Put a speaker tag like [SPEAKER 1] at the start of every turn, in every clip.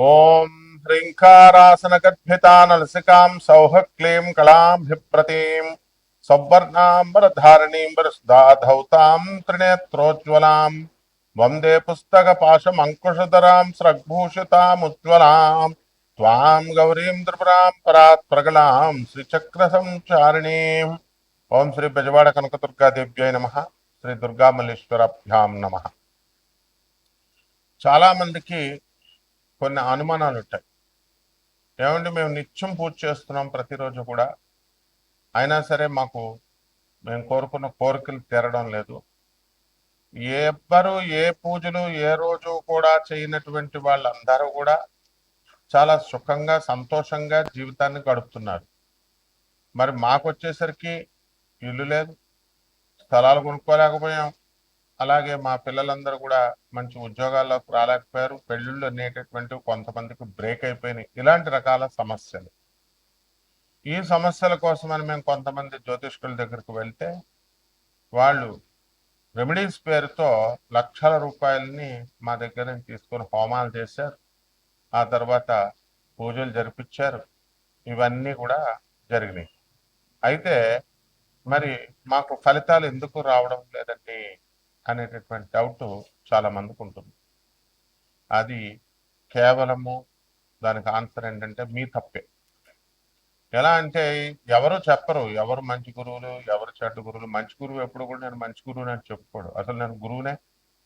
[SPEAKER 1] ఓం హ్రీంకారాసనగద్భితానలసికాం సౌః క్లీం కళాంభిప్రతీం సౌవర్ణాంబరధారణీం వరసుధాధౌతాం త్రినేత్రోజ్వలాం వందే పుస్తకపాశమంకుశధరాం స్రగ్భూషితాముజ్వలాం త్వాం గౌరీం త్రిపురాం పరాత్ ప్రగలాం శ్రీచక్రసంచారిణీం. ఓం శ్రీ బెజవాడ కనకదుర్గాదేవ్యై నమః. శ్రీ దుర్గామల్లేశ్వరాభ్యాం నమః. చాలా మందికి కొన్ని అనుమానాలు ఉంటాయి. ఏమంటే మేము నిత్యం పూజ చేస్తున్నాం ప్రతిరోజు కూడా, అయినా సరే మాకు మేము కోరుకున్న కోరికలు తీరడం లేదు. ఎవ్వరు ఏ పూజలు ఏ రోజు కూడా చేయనటువంటి వాళ్ళందరూ కూడా చాలా సుఖంగా సంతోషంగా జీవితాన్ని గడుపుతున్నారు. మరి మాకు వచ్చేసరికి ఇల్లు లేదు, స్థలాలు కొనుక్కోలేకపోయాం. అలాగే మా పిల్లలందరూ కూడా మంచి ఉద్యోగాల్లోకి రాలేకపోయారు. పెళ్ళిళ్ళు అనేటటువంటివి కొంతమందికి బ్రేక్ అయిపోయినాయి. ఇలాంటి రకాల సమస్యలు. ఈ సమస్యల కోసమని మేము కొంతమంది జ్యోతిష్కుల దగ్గరికి వెళ్తే వాళ్ళు రెమెడీస్ పేరుతో లక్షల రూపాయలని మా దగ్గర నుంచి తీసుకొని హోమాలు చేశారు. ఆ తర్వాత పూజలు జరిపించారు. ఇవన్నీ కూడా జరిగినాయి. అయితే మరి మాకు ఫలితాలు ఎందుకు రావడం లేదండి అనేటటువంటి డౌట్ చాలా మందికి ఉంటుంది. అది కేవలము దానికి ఆన్సర్ ఏంటంటే మీ తప్పే. ఎలా అంటే ఎవరు చెప్పరు ఎవరు మంచి గురువులు ఎవరు చెడ్డ గురువులు. మంచి గురువు ఎప్పుడు కూడా నేను మంచి గురువుని అని చెప్పుకోడు, అసలు నేను గురువునే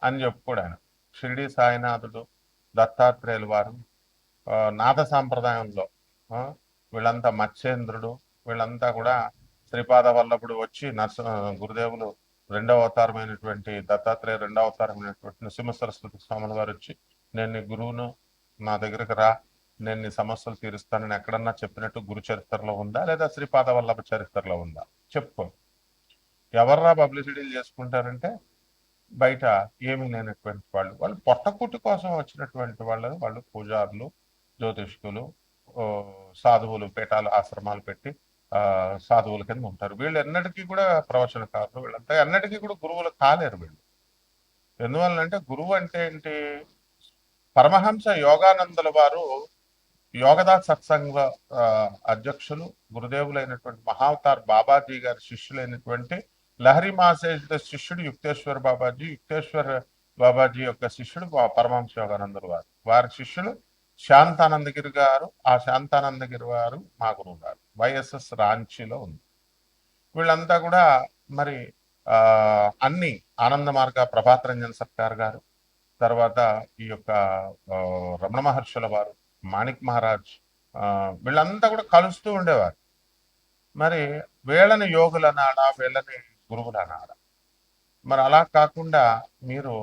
[SPEAKER 1] అని చెప్పుకోడు ఆయన. షిరిడి సాయినాథుడు, దత్తాత్రేయులు వారు, నాథ సాంప్రదాయంలో వీళ్ళంతా మత్స్యేంద్రుడు, వీళ్ళంతా కూడా శ్రీపాద వల్లభుడు వచ్చి గురుదేవులు రెండవ అవతారమైనటువంటి దత్తాత్రేయ రెండవ అవతారమైనటువంటి నృసింహ సరస్వతి స్వాముల వారు వచ్చి నేను నీ గురువును, నా దగ్గరకు రా, నేను నీ సమస్యలు తీరుస్తానని ఎక్కడన్నా చెప్పినట్టు గురు చరిత్రలో ఉందా, లేదా శ్రీపాద వల్లభ చరిత్రలో ఉందా? చెప్పు. ఎవర్రా పబ్లిసిటీలు చేసుకుంటారంటే బయట ఏమీ లేనటువంటి వాళ్ళు, వాళ్ళు పొట్టకుట్టి కోసం వచ్చినటువంటి వాళ్ళు పూజారులు, జ్యోతిష్కులు, సాధువులు, పీఠాలు ఆశ్రమాలు పెట్టి సాధువుల కింద ఉంటారు. వీళ్ళు ఎన్నటికీ కూడా ప్రవచనకారులు, వీళ్ళంతా ఎన్నటికీ కూడా గురువులు కాలేరు వీళ్ళు. ఎందువల్లంటే గురువు అంటే ఏంటి? పరమహంస యోగానందుల వారు యోగదా సత్సంగ అధ్యక్షులు, గురుదేవులైనటువంటి మహావతార్ బాబాజీ గారి శిష్యులైనటువంటి లహరి మాసేజ్ శిష్యుడు యుక్తేశ్వర్ బాబాజీ, యుక్తేశ్వర్ బాబాజీ యొక్క శిష్యుడు పరమహంస యోగానందుల వారు, వారి శిష్యులు శాంతానందగిరి గారు. ఆ శాంతానందగిరి వారు మా గురువు గారు. వైఎస్ఎస్ రాంచీలో ఉంది. వీళ్ళంతా కూడా మరి అన్ని ఆనంద మార్గ ప్రభాత్ రంజన్ సర్కార్ గారు, తర్వాత ఈ యొక్క రమణ మహర్షుల వారు, మాణిక్ మహారాజ్, వీళ్ళంతా కూడా కలుస్తూ ఉండేవారు. మరి వీళ్ళని యోగులు అనాడా, వీళ్ళని గురువులు అనాడా? మరి అలా కాకుండా మీరు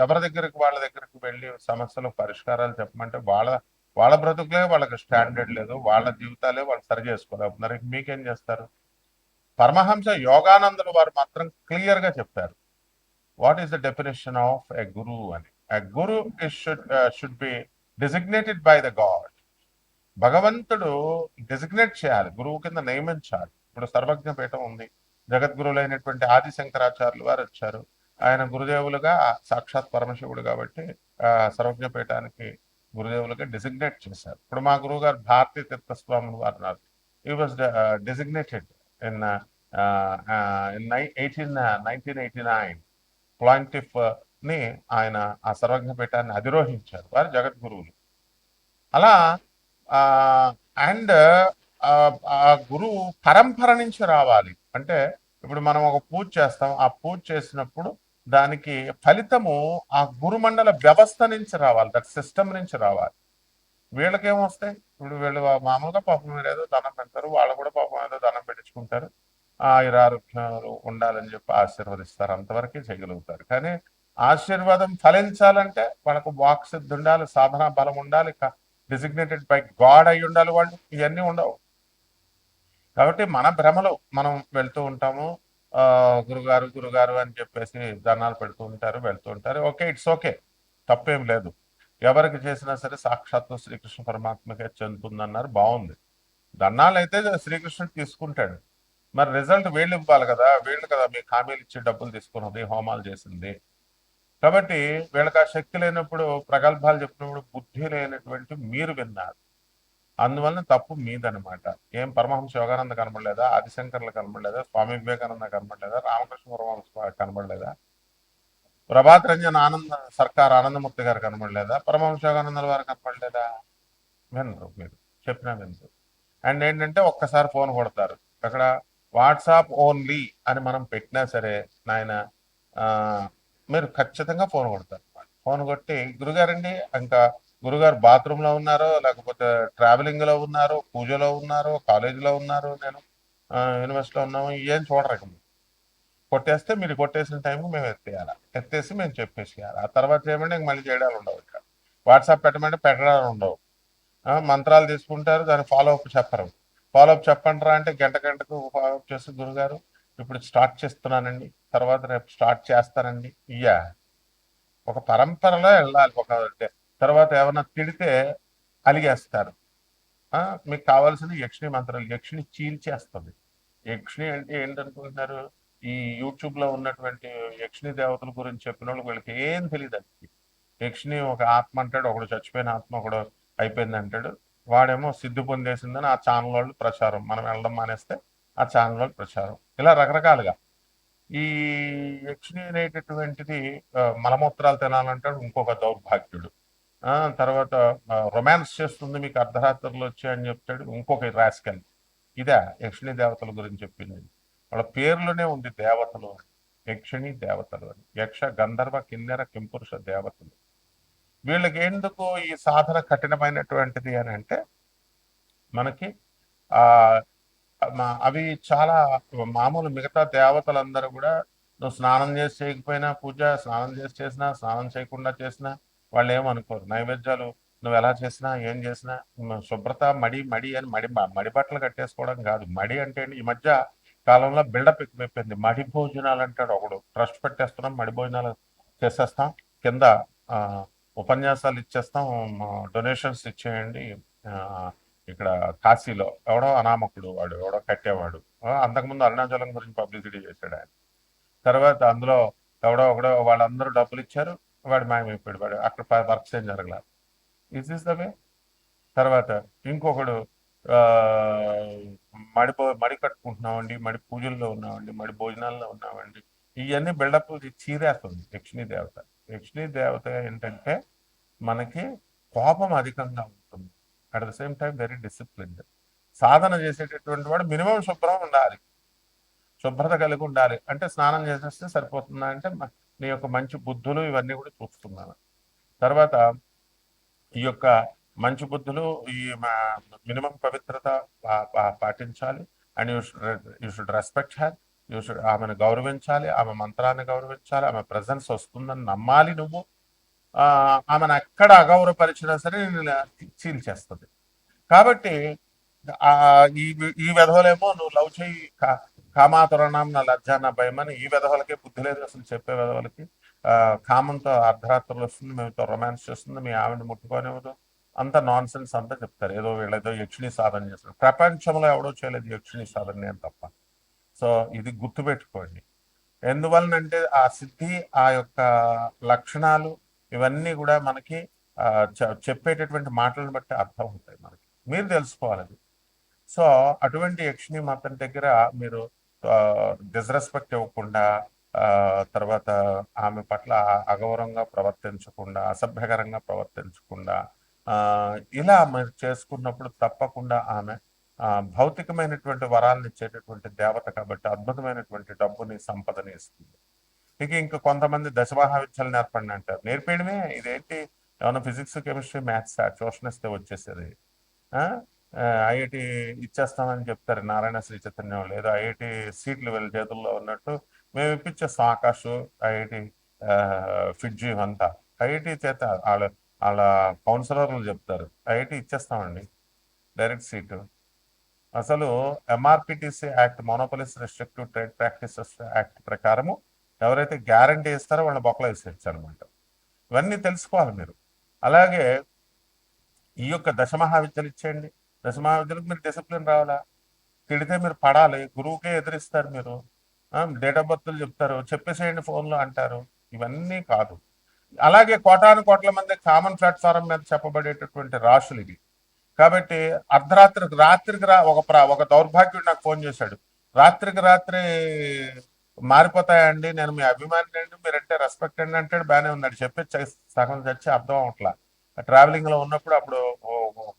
[SPEAKER 1] ఎవరి దగ్గరికి వాళ్ళ దగ్గరికి వెళ్ళి సమస్యలు పరిష్కారాలు చెప్పమంటే వాళ్ళ వాళ్ళ బ్రతుకులే వాళ్ళకి స్టాండర్డ్ లేదు, వాళ్ళ జీవితాలే వాళ్ళు సరి చేసుకోలేకపోతున్నారు. మీకేం చేస్తారు? పరమహంస యోగానందులు వారు మాత్రం క్లియర్ గా చెప్పారు what is the definition of a guru అని. A guru should be designated by the God. భగవంతుడు డెసిగ్నేట్ చేయాలి, గురువు కింద నియమించాలి. ఇప్పుడు సర్వజ్ఞ పీఠం ఉంది, జగద్గురువులైనటువంటి ఆది శంకరాచార్యులు వారు వచ్చారు. ఆయన గురుదేవులుగా సాక్షాత్ పరమశివుడు కాబట్టి సర్వజ్ఞ పీఠానికి గురుదేవులుగా డెసిగ్నేట్ చేశారు. ఇప్పుడు మా గురువు గారు భారతీ తీర్థస్వాములు వారు ఉన్నారు. ఈ వాజ్ డెసిగ్నేటెడ్ ఇన్ 1989 ప్లాంటిఫ్ ని ఆయన ఆ సర్వజ్ఞ పీఠాన్ని అధిరోహించారు వారు జగద్గురువులు. అలా అండ్ ఆ గురువు పరంపర నుంచి రావాలి. అంటే ఇప్పుడు మనం ఒక పూజ చేస్తాం, ఆ పూజ చేసినప్పుడు దానికి ఫలితము ఆ గురుమండల వ్యవస్థ నుంచి రావాలి, దట్ సిస్టమ్ నుంచి రావాలి. వీళ్ళకేమొస్తాయి? ఇప్పుడు వీళ్ళు మామూలుగా పాపం ఏదో దండం పెడతారు, వాళ్ళు కూడా పాపం ఏదో దండం పెట్టించుకుంటారు, ఆయురారోగ్యాలు ఉండాలని చెప్పి ఆశీర్వదిస్తారు, అంతవరకే చేయగలుగుతారు. కానీ ఆశీర్వాదం ఫలించాలంటే వాళ్ళకు వాక్ సిద్ధి ఉండాలి, సాధన బలం ఉండాలి, డిజిగ్నేటెడ్ బై గాడ్ అయి ఉండాలి వాళ్ళు. ఇవన్నీ ఉండవు. కాబట్టి మన భ్రమలో మనం వెళ్తూ ఉంటాము. గురుగారు గురుగారు అని చెప్పేసి దండాలు పెడుతూ ఉంటారు, వెళ్తూ ఉంటారు. ఓకే, ఇట్స్ ఓకే, తప్పేం లేదు. ఎవరికి చేసినా సరే సాక్షాత్తు శ్రీకృష్ణ పరమాత్మకే చెందుతుందన్నారు, బాగుంది. దండాలు అయితే శ్రీకృష్ణుడు తీసుకుంటాడు. మరి రిజల్ట్ వీళ్ళు ఇవ్వాలి కదా, వీళ్ళు కదా మీకు హామీలు ఇచ్చి డబ్బులు తీసుకున్నది, హోమాలు చేసింది. కాబట్టి వీళ్ళకి ఆ శక్తి లేనప్పుడు ప్రగల్భాలు చెప్పినప్పుడు బుద్ధి లేనటువంటి మీరు విన్నారు. అందువలన తప్పు మీదనమాట. ఏం పరమహంస యోగానంద కనబడలేదా? ఆదిశంకర్లు కనబడలేదా? స్వామి వివేకానంద కనబడలేదా? రామకృష్ణ పరమహంస కనబడలేదా? ప్రభాత్ రంజన్ ఆనంద సర్కార్ ఆనందమూర్తి గారు కనబడలేదా? పరమహంస యోగానందల వారు కనబడలేదా? వినరు మీరు, చెప్పినా వినరు. అండ్ ఏంటంటే ఒక్కసారి ఫోన్ కొడతారు. అక్కడ వాట్సాప్ ఓన్లీ అని మనం పెట్టినా సరే నాయన ఆ, మీరు ఖచ్చితంగా ఫోన్ కొడతారు. ఫోన్ కొట్టి గురుగారండి, ఇంకా గురుగారు బాత్రూంలో ఉన్నారో లేకపోతే ట్రావెలింగ్లో ఉన్నారో పూజలో ఉన్నారో కాలేజీలో ఉన్నారో నేను యూనివర్సిటీలో ఉన్నాము ఏం చూడరు ఇక మీరు. కొట్టేస్తే మీరు కొట్టేసిన టైంకి మేము ఎత్తేయాలి, ఎత్తేసి మేము చెప్పేసేయాలి. ఆ తర్వాత చేయమంటే ఇంక మళ్ళీ చేయడాలు ఉండవు. ఇక్కడ వాట్సాప్ పెట్టమంటే పెట్టడాలు ఉండవు. మంత్రాలు తీసుకుంటారు, దాని ఫాలో అప్ చెప్పరు. ఫాలో అప్ చెప్పండిరా అంటే గంట గంటకు ఫాలో అప్ చేసి గురుగారు ఇప్పుడు స్టార్ట్ చేస్తున్నానండి, తర్వాత రేపు స్టార్ట్ చేస్తానండి. ఇయ్యా ఒక పరంపరలో వెళ్ళాలి. ఒక తర్వాత ఏమన్నా తిడితే అలిగేస్తారు. ఆ, మీకు కావాల్సిన యక్షిణి మంత్రాలు, యక్షిణి చీల్చేస్తుంది. యక్షిణి అంటే ఏంటనుకుంటున్నారు? ఈ యూట్యూబ్ లో ఉన్నటువంటి యక్షిణి దేవతల గురించి చెప్పిన వాళ్ళకి వీళ్ళకి ఏం తెలియదు. యక్షిని ఒక ఆత్మ అంటాడు, ఒకడు చచ్చిపోయిన ఆత్మ ఒకడు అయిపోయింది అంటాడు. వాడేమో సిద్ధి పొందేసిందని ఆ ఛానల్ వాళ్ళు ప్రచారం, మనం వెళ్ళడం మానేస్తే ఆ ఛానల్ వాళ్ళు ప్రచారం. ఇలా రకరకాలుగా ఈ యక్షిని అనేటటువంటిది మలమూత్రాలు తినాలంటాడు ఇంకొక దౌర్భాగ్యుడు. ఆ తర్వాత రొమాన్స్ చేస్తుంది మీకు అర్ధరాత్రులు వచ్చాయని చెప్తాడు ఇంకొక రాస్కల్. ఇదే యక్షిణి దేవతల గురించి చెప్పింది. వాళ్ళ పేర్లోనే ఉంది దేవతలు అని. యక్షిణి దేవతలు అని, యక్ష గంధర్వ కిన్నెర కింపురుష దేవతలు. వీళ్ళకి ఎందుకు ఈ సాధన కఠినమైనటువంటిది అని అంటే మనకి ఆ అవి చాలా మామూలు మిగతా దేవతలందరూ కూడా నువ్వు స్నానం చేసి చేయకపోయినా పూజ, స్నానం చేసి చేసినా స్నానం చేయకుండా చేసినా వాళ్ళు ఏమనుకోరు. నైవేద్యాలు నువ్వు ఎలా చేసినా ఏం చేసినా శుభ్రత మడి మడి అని మడి బట్టలు కట్టేసుకోవడం కాదు. మడి అంటే ఈ మధ్య కాలంలో బిల్డప్ ఎక్కువైపోయింది. మడి భోజనాలు అంటాడు ఒకడు, ట్రస్ట్ పెట్టేస్తున్నాం మడి భోజనాలు చేసేస్తాం, కింద ఆ, ఉపన్యాసాలు ఇచ్చేస్తాం, డొనేషన్స్ ఇచ్చేయండి. ఆ, ఇక్కడ కాశీలో ఎవడో అనామకుడు వాడు ఎవడో కట్టేవాడు, అంతకుముందు అరుణాచలం గురించి పబ్లిసిటీ చేశాడు ఆయన. తర్వాత అందులో ఎవడో ఒకడో వాళ్ళందరూ డబ్బులు ఇచ్చారు, వాడు మాయమైపోయాడు, వాడు అక్కడ వర్క్స్ ఏం జరగలేదు. Is the way. తర్వాత ఇంకొకడు ఆ మడి కట్టుకుంటున్నామండి, మడి పూజల్లో ఉన్నామండి, మడి భోజనాల్లో ఉన్నామండి, ఇవన్నీ బిల్డప్ చీరేస్తుంది యక్షిణీ దేవత. యక్షిణీ దేవత ఏంటంటే మనకి కోపం అధికంగా ఉంటుంది, at the same time very disciplined. సాధన చేసేటటువంటి వాడు మినిమం శుభ్రం ఉండాలి, శుభ్రత కలిగి ఉండాలి. అంటే స్నానం చేసేస్తే సరిపోతుందా అంటే నీ యొక్క మంచి బుద్ధులు ఇవన్నీ కూడా చూస్తున్నాను. తర్వాత ఈ యొక్క మంచి బుద్ధులు, ఈ మినిమం పవిత్రత పాటించాలి. And you should respect her, you should ఆమెను గౌరవించాలి, ఆమె మంత్రాన్ని గౌరవించాలి, ఆమె ప్రజెన్స్ వస్తుందని నమ్మాలి నువ్వు. ఆమెను ఎక్కడ అగౌరవపరిచినా సరే నేను చీల్చేస్తుంది. కాబట్టి ఆ ఈ ఈ విధవలేమో నువ్వు లవ్ చేయి కామాతురణం నా లజ్జ నా భయం అని, ఈ విధవలకే బుద్ధి లేదు అసలు చెప్పే విధవలకి. కామంతో అర్ధరాత్రులు వస్తుంది, మేముతో రొమాన్స్ చేస్తుంది, మీ ఆవిడ ముట్టుకోనివ్వదు, అంత నాన్ సెన్స్ అంతా చెప్తారు. ఏదో వీళ్ళేదో యక్షిణి సాధన చేస్తారు. ప్రపంచంలో ఎవడో చేయలేదు యక్షిణి సాధన నేను తప్ప. సో ఇది గుర్తుపెట్టుకోండి. ఎందువలనంటే ఆ సిద్ధి, ఆ యొక్క లక్షణాలు ఇవన్నీ కూడా మనకి ఆ, చెప్పేటటువంటి మాటలను బట్టి అర్థం అవుతాయి మనకి, మీరు తెలుసుకోవాలి అది. సో అటువంటి యక్షిణి మాతం దగ్గర మీరు డిస్రెస్పెక్ట్ ఇవ్వకుండా, ఆ, తర్వాత ఆమె పట్ల అగౌరవంగా ప్రవర్తించకుండా, అసభ్యకరంగా ప్రవర్తించకుండా, ఆ, ఇలా మీరు చేసుకున్నప్పుడు తప్పకుండా ఆమె ఆ, భౌతికమైనటువంటి వరాలను ఇచ్చేటటువంటి దేవత కాబట్టి అద్భుతమైనటువంటి డబ్బుని సంపదని ఇస్తుంది. ఇంకా కొంతమంది దశమహావిద్యలు నేర్పండి అంటారు. నేర్పేయడమే ఇదేంటి, ఏమన్నా ఫిజిక్స్ కెమిస్ట్రీ మ్యాథ్స్ ట్యూషన్ ఇస్తే వచ్చేసేది. ఐఐటి ఇచ్చేస్తామని చెప్తారు నారాయణ శ్రీ చైతన్యం, లేదా ఐఐటి సీట్లు వీళ్ళ చేతుల్లో ఉన్నట్టు మేము ఇప్పించేస్తాం ఆకాష్, ఐఐటి ఫిడ్జి అంతా. ఐఐటి చేత వాళ్ళ వాళ్ళ కౌన్సిలర్లు చెప్తారు ఐఐటి ఇచ్చేస్తామండి డైరెక్ట్ సీటు. అసలు MRPTC act, monopolies restrictive trade practices act ప్రకారము ఎవరైతే గ్యారంటీ ఇస్తారో వాళ్ళని బొక్కలో వేసేయచ్చు అనమాట. ఇవన్నీ తెలుసుకోవాలి మీరు. అలాగే ఈ యొక్క దశమహావిద్యలు ఇచ్చేయండి. దశమహావిద్యలకు మీరు డిసిప్లిన్ రావాలా, తిడితే మీరు పడాలి, గురువుకే ఎదిరిస్తారు మీరు. డేట్ ఆఫ్ బర్త్లు చెప్తారు, చెప్పేసేయండి ఫోన్లో అంటారు. ఇవన్నీ కాదు. అలాగే కోటాను కోట్ల మంది కామన్ ప్లాట్ఫారం మీద చెప్పబడేటటువంటి రాశులు ఇవి. కాబట్టి రాత్రికి ఒక దౌర్భాగ్యుడు నాకు ఫోన్ చేశాడు. రాత్రికి రాత్రి మారిపోతాయండి, నేను మీ అభిమాని అండి, మీరంటే రెస్పెక్ట్ అండి అంటాడు. బాగానే ఉన్నాడు, చెప్పి సగం చచ్చి అర్థం అవట్లా. ట్రావెలింగ్ లో ఉన్నప్పుడు అప్పుడు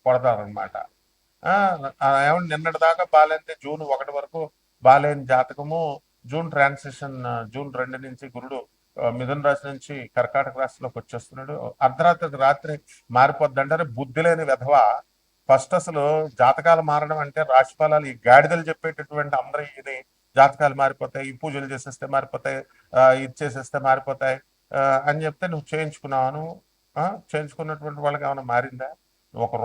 [SPEAKER 1] కొడతారు అనమాట. ఏమంటే నిన్నటి దాకా బాలేంది, జూన్ 1 వరకు బాలేని జాతకము, జూన్ 2 నుంచి గురుడు మిథున రాశి నుంచి కర్కాటక రాశిలోకి వచ్చేస్తున్నాడు. అర్ధరాత్రికి రాత్రి మారిపోద్ది అంటారు. బుద్ధి లేని విధవ. ఫస్ట్ అసలు జాతకాలు మారడం అంటే రాశి ఫలాలు ఈ గాడిదలు చెప్పేటటువంటి అందరూ ఇది జాతకాలు మారిపోతాయి, ఈ పూజలు చేసేస్తే మారిపోతాయి, ఇది చేసేస్తే మారిపోతాయి అని చెప్తే నువ్వు చేయించుకున్నావు. చేయించుకున్నటువంటి వాళ్ళకి ఏమైనా మారిందా?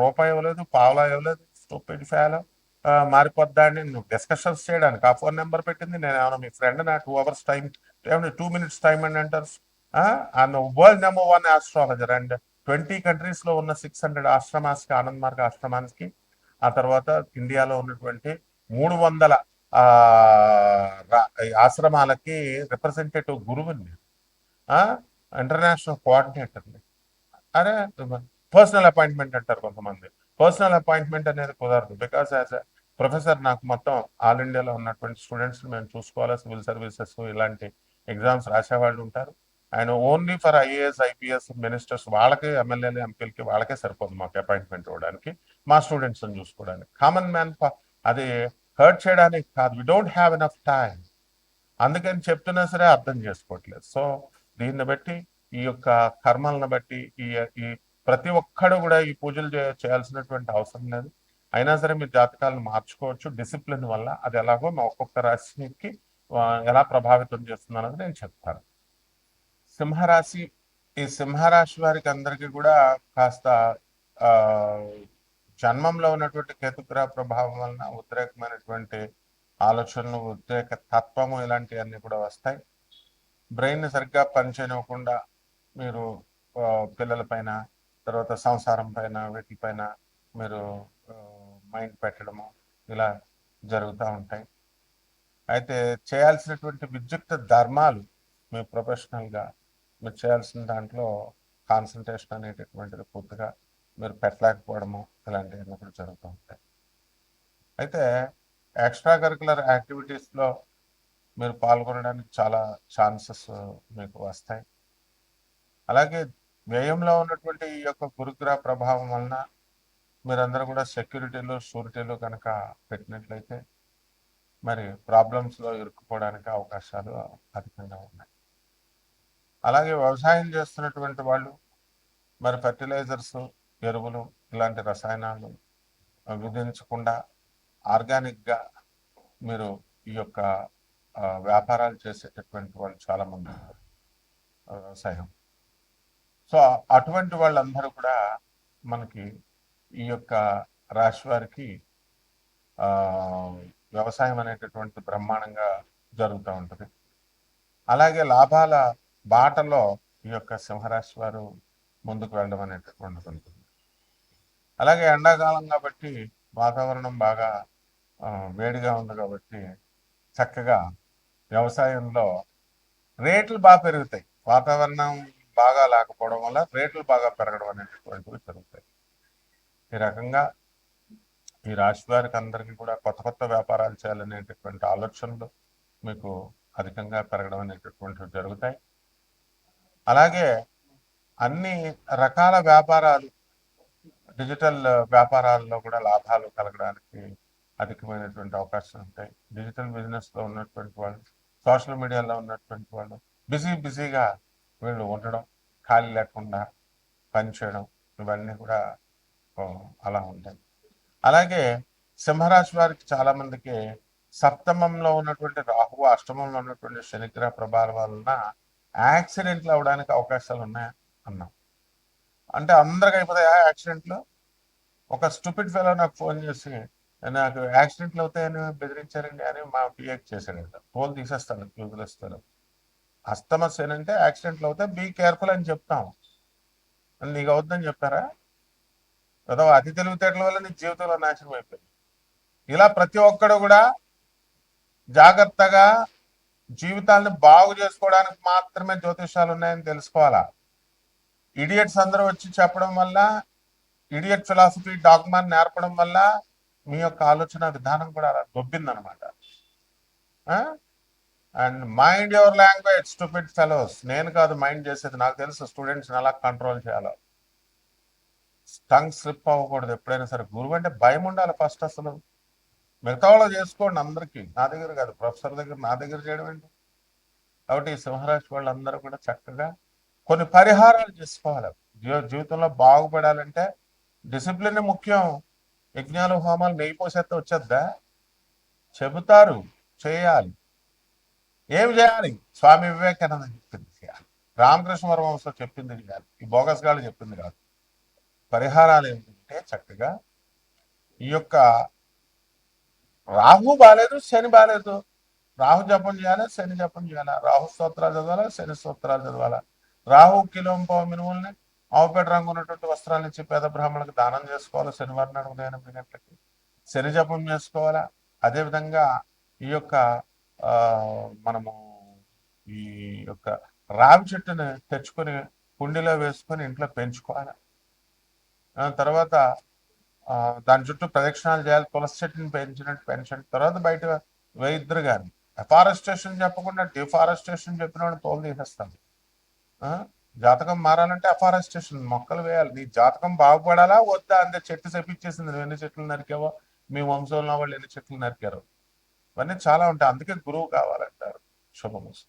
[SPEAKER 1] రూపాయి ఇవ్వలేదు, పావలా ఇవ్వలేదు. Stupid fellow. మారిపోద్దా అని నువ్వు డిస్కషన్స్ చేయడానికి ఆ ఫోన్ నెంబర్ పెట్టింది. నేను ఏమైనా మీ ఫ్రెండ్ నా 2 hours టైం, ఏమైనా 2 minutes టైం అని అంటారు. And world number 1 astrologer and 20 countries లో ఉన్న 600 ఆశ్రమాస్కి, ఆనంద్ మార్గ ఆశ్రమానికి, ఆ తర్వాత ఇండియాలో ఉన్నటువంటి 300 ఆశ్రమాలకి రిప్రజెంటేటివ్ గురువుని, ఇంటర్నేషనల్ కోఆర్డినేటర్ని. అరే, పర్సనల్ అపాయింట్మెంట్ అంటారు కొంతమంది. పర్సనల్ అపాయింట్మెంట్ అనేది కుదరదు. బికాస్ యాజ్ ఎ ప్రొఫెసర్ నాకు మొత్తం ఆల్ ఇండియాలో ఉన్నటువంటి స్టూడెంట్స్ మేము చూసుకోవాలి. సివిల్ సర్వీసెస్ ఇలాంటి ఎగ్జామ్స్ రాసేవాళ్ళు ఉంటారు. And only for IAS, IPS, ministers వాళ్ళకి, ఎమ్మెల్యేలు, ఎంపీలకి వాళ్ళకే సరిపోదు మాకు అపాయింట్మెంట్ ఇవ్వడానికి, మా స్టూడెంట్స్ చూసుకోవడానికి. కామన్ మ్యాన్ అది హర్ట్ చేయడానికి కాదు. We don't have enough time. అందుకని చెప్తున్నా సరే అర్థం చేసుకోవట్లేదు. సో దీన్ని బట్టి, ఈ యొక్క కర్మలను బట్టి, ఈ ఈ ప్రతి ఒక్కడు కూడా ఈ పూజలు చేయాల్సినటువంటి అవసరం లేదు. అయినా సరే మీరు జాతకాలను మార్చుకోవచ్చు డిసిప్లిన్ వల్ల. అది ఎలాగో మా ఒక్కొక్క రాశికి ఎలా ప్రభావితం చేస్తుంది అన్నది నేను చెప్తాను. సింహరాశి, ఈ సింహరాశి వారికి అందరికీ కూడా కాస్త జన్మంలో ఉన్నటువంటి కేతుగ్రహ ప్రభావం వలన ఉద్రేకమైనటువంటి ఆలోచనలు, ఉద్రేక తత్వము ఇలాంటివన్నీ కూడా వస్తాయి. బ్రెయిన్ సరిగ్గా పనిచేయనివ్వకుండా మీరు పిల్లల పైన, తర్వాత సంసారం పైన, వీటిపైన మీరు మైండ్ పెట్టడము ఇలా జరుగుతూ ఉంటాయి. అయితే చేయాల్సినటువంటి విద్యుక్త ధర్మాలు మీ ప్రొఫెషనల్గా మీరు చేయాల్సిన దాంట్లో కాన్సన్ట్రేషన్ అనేటటువంటిది పూర్తిగా మీరు పెట్టలేకపోవడము ఇలాంటివన్నీ కూడా జరుగుతూ ఉంటాయి. అయితే ఎక్స్ట్రా కరికులర్ యాక్టివిటీస్లో మీరు పాల్గొనడానికి చాలా ఛాన్సెస్ మీకు వస్తాయి. అలాగే వ్యయంలో ఉన్నటువంటి ఈ యొక్క గురుగ్రహ ప్రభావం వలన మీరందరూ కూడా సెక్యూరిటీలు, షూరిటీలు కనుక పెట్టినట్లయితే మరి ప్రాబ్లమ్స్లో ఇరుక్కుపోవడానికి అవకాశాలు అధికంగా ఉన్నాయి. అలాగే వ్యవసాయం చేస్తున్నటువంటి వాళ్ళు మరి ఫర్టిలైజర్స్, ఎరువులు ఇలాంటి రసాయనాలు విధించకుండా ఆర్గానిక్గా మీరు ఈ యొక్క వ్యాపారాలు చేసేటటువంటి వాళ్ళు చాలామంది ఉన్నారు వ్యవసాయం. సో అటువంటి వాళ్ళందరూ కూడా మనకి ఈ యొక్క రాశి వారికి వ్యవసాయం అనేటటువంటి బ్రహ్మాండంగా జరుగుతూ ఉంటుంది. అలాగే లాభాల బాటలో ఈ యొక్క సింహరాశి వారు ముందుకు వెళ్ళడం అనేటటువంటిది ఉంటుంది. అలాగే ఎండాకాలం కాబట్టి వాతావరణం బాగా వేడిగా ఉంది కాబట్టి చక్కగా వ్యవసాయంలో రేట్లు బాగా పెరుగుతాయి. వాతావరణం బాగా లేకపోవడం వల్ల రేట్లు బాగా పెరగడం అనేటటువంటివి జరుగుతాయి. ఈ రకంగా ఈ రాశి వారికి అందరికీ కూడా కొత్త కొత్త వ్యాపారాలు చేయాలనేటటువంటి ఆలోచనలు మీకు అధికంగా పెరగడం అనేటటువంటివి జరుగుతాయి. అలాగే అన్ని రకాల వ్యాపారాలు, డిజిటల్ వ్యాపారాల్లో కూడా లాభాలు కలగడానికి అధికమైనటువంటి అవకాశం ఉంటాయి. డిజిటల్ బిజినెస్లో ఉన్నటువంటి వాళ్ళు, సోషల్ మీడియాలో ఉన్నటువంటి వాళ్ళు బిజీగా వీళ్ళు ఉండడం, ఖాళీ లేకుండా పనిచేయడం, ఇవన్నీ కూడా అలా ఉంటాయి. అలాగే సింహరాశి వారికి చాలామందికి సప్తమంలో ఉన్నటువంటి రాహువు, అష్టమంలో ఉన్నటువంటి శనిగ్రహ ప్రభావం వలన యాక్సిడెంట్లు అవడానికి అవకాశాలు ఉన్నాయి అన్నాం. అంటే అందరికి అయిపోతాయి యాక్సిడెంట్లు. ఒక స్టూపిడ్ ఫెలో నాకు ఫోన్ చేసి నాకు యాక్సిడెంట్లు అవుతాయని బెదిరించారండి అని మా పిఎక్ చేశాడంట. టోల్ తీసేస్తాను, వదిలేస్తాను. అస్తమ శని అంటే యాక్సిడెంట్లు అవుతాయి, బీ కేర్ఫుల్ అని చెప్తాం. నీకు అవుతుందని చెప్తారా? కదా, అతి తెలివితేటల వల్ల నీ జీవితంలో నాశనం అయిపోయింది. ఇలా ప్రతి ఒక్కడు కూడా జాగ్రత్తగా జీవితాన్ని బాగు చేసుకోవడానికి మాత్రమే జ్యోతిషాలు ఉన్నాయని తెలుసుకోవాలా. ఇడియట్స్ అందరూ వచ్చి చెప్పడం వల్ల, ఇడియట్ ఫిలాసఫీ డాగ్మాని నేర్పడం వల్ల మీ యొక్క ఆలోచన విధానం కూడా అలా దొబ్బిందనమాట. And mind your language stupid fellows. నేను కాదు మైండ్ చేసేది, నాకు తెలుసు స్టూడెంట్స్ని ఎలా కంట్రోల్ చేయాలో. టంగ్ స్లిప్ అవ్వకూడదు ఎప్పుడైనా సరే. గురువు అంటే భయం ఉండాలి ఫస్ట్. అసలు మిగతా వాళ్ళు చేసుకోండి అందరికీ, నా దగ్గర కాదు. ప్రొఫెసర్ దగ్గర, నా దగ్గర చేయడం ఏంటి? కాబట్టి ఈ సింహరాశి వాళ్ళందరూ కూడా చక్కగా కొన్ని పరిహారాలు చేసుకోవాలి. జీవితంలో బాగుపడాలంటే డిసిప్లిన్ ముఖ్యం. యజ్ఞాలు హోమాలు నెయ్యి పోసేస్తే వచ్చేద్దా? చెబుతారు, చేయాలి. ఏమి చేయాలి? స్వామి వివేకానంద చెప్పింది చేయాలి, రామకృష్ణ పరమహంస చెప్పింది చేయాలి, ఈ బోగస్ గాళ్ళు చెప్పింది కాదు. పరిహారాలు ఏమిటంటే చక్కగా ఈ యొక్క రాహు బాలేదు, శని బాలేదు, రాహు జపం చేయాలి, శని జపం చేయాలి. రాహు స్తోత్రాలు చదవాలా, శని స్తోత్రాలు చదవాలా. రాహు కిలోంపావు మినుముల్ని, ఆవుపేట రంగు ఉన్నటువంటి వస్త్రాలు ఇచ్చి పేద బ్రాహ్మణులకు దానం చేసుకోవాలి శనివారం నాడు ఉదయం 8 గంటలకి. శని జపం చేసుకోవాలా. అదేవిధంగా ఈ యొక్క మనము ఈ యొక్క రావి చెట్టుని తెచ్చుకొని కుండీలో వేసుకొని ఇంట్లో పెంచుకోవాలి. తర్వాత దాని చుట్టూ ప్రదక్షిణాలు చేయాలి. తులసి చెట్టుని పెంచినట్టు పెంచండి. తర్వాత బయట వేయిద్దరు కానీ అఫారెస్టేషన్ చెప్పకుండా డిఫారెస్టేషన్ చెప్పిన వాడు తోలు తీసేస్తాను. జాతకం మారాలంటే అఫారెస్టేషన్, మొక్కలు వేయాలి. నీ జాతకం బాగుపడాలా వద్దా అంతే. చెట్టు చెప్పించేసింది, నువ్వు ఎన్ని చెట్లు నరికావో, మీ వంశంలో వాళ్ళు ఎన్ని చెట్లు నరికారు, ఇవన్నీ చాలా ఉంటాయి. అందుకే గురువు కావాలంటారు. శుభమస్తు.